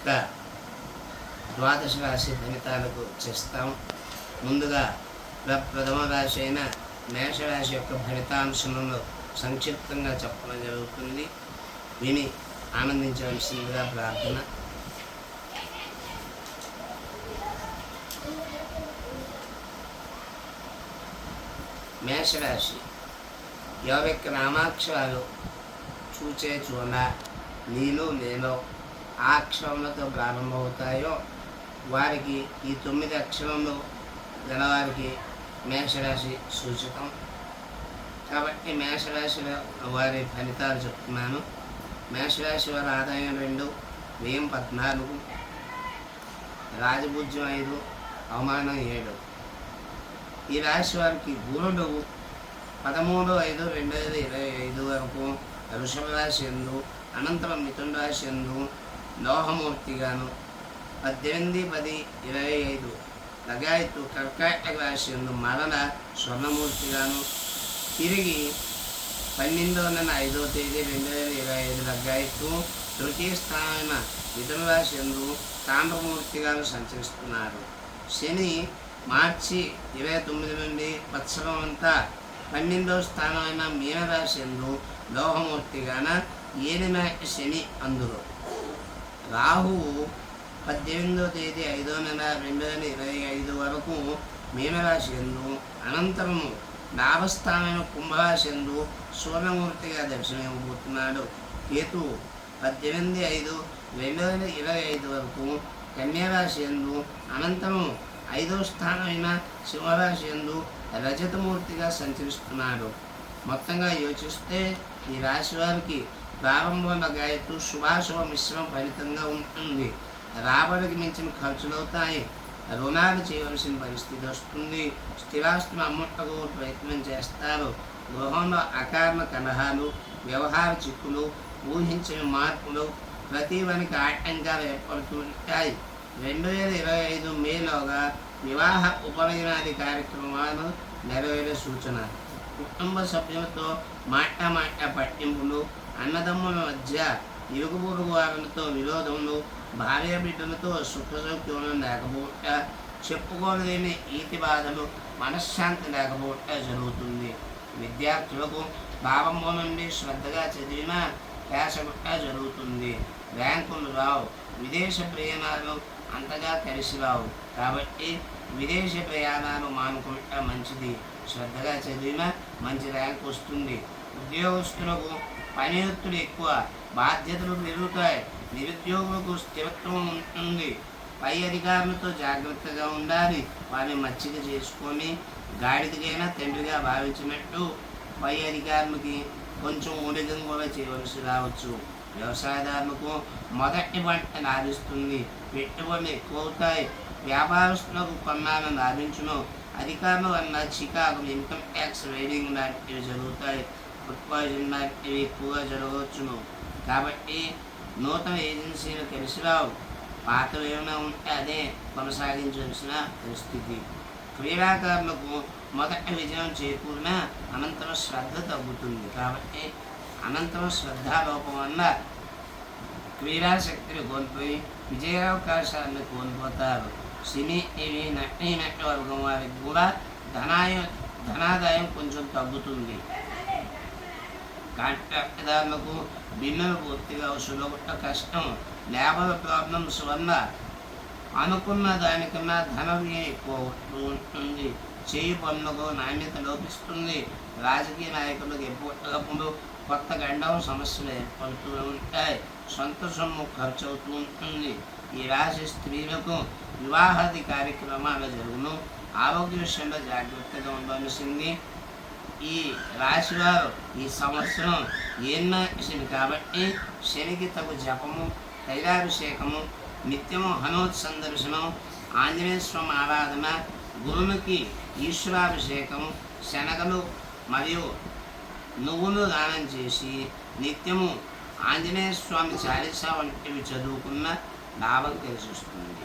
ఇంకా ద్వాదశ రాశి ఫలితాలకు చేస్తాం. ముందుగా ప్రథమ రాశి అయిన మేషరాశి యొక్క ఫలితాంశంలో సంక్షిప్తంగా చెప్పడం జరుగుతుంది. విని ఆనందించవలసిందిగా ప్రార్థన. మేషరాశి ఎవరికి నామాక్షరాలు చూచే చూడ నీలో నేను ఆ అక్షరములతో ప్రారంభమవుతాయో వారికి ఈ 9 అక్షరములు గలవారికి మేషరాశి సూచకం. కాబట్టి మేషరాశి వారి ఫలితాలు చెప్తున్నాను. మేషరాశి వారి ఆదాయం 2, వ్యయం 14, రాజపూజ్యం 5, అవమానం 7. ఈ రాశి వారికి గురుడు 13/5/2025 వరకు వృషభ రాశి యందు, అనంతరం మిథున రాశి యందు లోహమూర్తిగాను, 18/10/25 లగాయత్తు కర్కాటక రాశి యందు మరణ స్వర్ణమూర్తిగాను, తిరిగి 12/5/2025 లగాయత్తు తృతీయ స్థానమైన మిథున రాశి యందు తామ్రమూర్తిగాను సంచరిస్తున్నారు. శని మార్చి 29 నుండి వత్సరం అంతా 12వ స్థానమైన మీనరాశి యందు లోహమూర్తిగాన ఏలిన శని అందులో. రాహువు 18/5/2025 వరకు మీనరాశి యందు, అనంతరము లాభస్థానమైన కుంభరాశి యందు సూర్యమూర్తిగా దర్శనమివ్వబోతున్నాడు. కేతువు 18/5/2025 వరకు కన్యారాశి యందు, అనంతరం 5వ స్థానమైన సింహరాశి యందు రజతమూర్తిగా సంచరిస్తున్నాడు. మొత్తంగా యోచిస్తే ఈ రాశి వారికి ప్రారంభంలో గాయత్తు శుభాశుభ మిశ్రమ ఫలితంగా ఉంటుంది. రాబడికి మించిన ఖర్చులు అవుతాయి. రుణాలు చేయవలసిన పరిస్థితి వస్తుంది. స్థిరాస్తులు అమ్ముటకు ప్రయత్నం చేస్తారు. గృహంలో అకారణ కలహాలు, వ్యవహార చిక్కులు, ఊహించని మార్పులు, ప్రతి వానికి ఆటంకాలు ఏర్పడుతూ ఉంటాయి. 2025 మేలోగా వివాహ ఉపనయనాది కార్యక్రమాలు నెరవేరే సూచన. కుటుంబ సభ్యులతో మాట పట్టింపులు, అన్నదమ్ముల మధ్య ఇరుగు పొరుగు వారితో విరోధములు, భార్య బిడ్డలతో సుఖసౌఖ్యములు లేకపోవట, చెప్పుకోలేని ఈతి బాధలు, మనశ్శాంతి లేకపోవట జరుగుతుంది. విద్యార్థులకు ప్రారంభం నుండి శ్రద్ధగా చదివిన పేసగుట్ట జరుగుతుంది. ర్యాంకులు రావు. విదేశ ప్రయాణాలు అంతగా కలిసి రావు. కాబట్టి విదేశీ ప్రయాణాలు మానుకుంటా మంచిది. శ్రద్ధగా చదివినా మంచి ర్యాంక్ వస్తుంది. ఉద్యోగస్తులకు పని ఒత్తిడి ఎక్కువ, బాధ్యతలు పెరుగుతాయి. నిరుద్యోగులకు స్థిరత్వం ఉంటుంది. పై అధికారులతో జాగ్రత్తగా ఉండాలి. వారిని మచ్చిక చేసుకొని గాడిదకైనా తండ్రిగా భావించినట్టు పై అధికారులకి కొంచెం ఊడిగం కూడా చేయవలసి రావచ్చు. వ్యవసాయదారులకు మొదటి పంట లాభిస్తుంది. పెట్టుబడులు ఎక్కువ అవుతాయి. వ్యాపారస్తులకు కొన్నాళ్ళను లాభించును. అధికారుల వల్ల చికాకులు, ఇన్కమ్ ట్యాక్స్ రైడింగ్ లాంటివి జరుగుతాయి. ఫుడ్ పాయిజన్ లాంటివి ఎక్కువగా జరగవచ్చును. కాబట్టి నూతన ఏజెన్సీలు కలిసి రావు. పాతవి ఏమైనా ఉంటే అదే కొనసాగించవలసిన పరిస్థితి. క్రీడాకారులకు మొదటి విజయం చేకూరిన అనంతరం శ్రద్ధ తగ్గుతుంది. కాబట్టి అనంతరం శ్రద్ధాలోపం వల్ల క్రీడాశక్తిని కోల్పోయి విజయావకాశాలను కోల్పోతారు. సినీ, టీవీ, నటి వర్గం వారికి కూడా ధనాదాయం కొంచెం తగ్గుతుంది. కాంట్రాక్టుదారులకు బిల్లులు పూర్తిగా వసూలవుట కష్టం. లేబర్ ప్రాబ్లమ్స్ వల్ల అనుకున్న దానికన్నా ధన వ్యయం ఎక్కువ ఉంటుంది. చేయి పనులకు నాణ్యత లోపిస్తుంది. రాజకీయ నాయకులకు ఎప్పటికప్పుడు కొత్త గండం సమస్యలు ఏర్పడుతూ ఉంటాయి. సొంత సొమ్ము ఖర్చు అవుతూ ఉంటుంది. ఈ రాశి స్త్రీలకు వివాహాది కార్యక్రమాలు జరుగును. ఆరోగ్య విషయంలో జాగ్రత్తగా ఉండవలసింది. ఈ రాశివారు ఈ సంవత్సరం ఏన్న శని కాబట్టి శనికి తగు జపము, తైలాభిషేకము, నిత్యము హనుమత్సందర్శనం, ఆంజనేయ స్వామి ఆరాధన, గురునికి ఈశ్వరాభిషేకం, శనగలు మరియు నువ్వులు దానం చేసి నిత్యము ఆంజనేయ స్వామి చాలీసా వంటివి చదువుకున్న లాభం కలిసి వస్తుంది.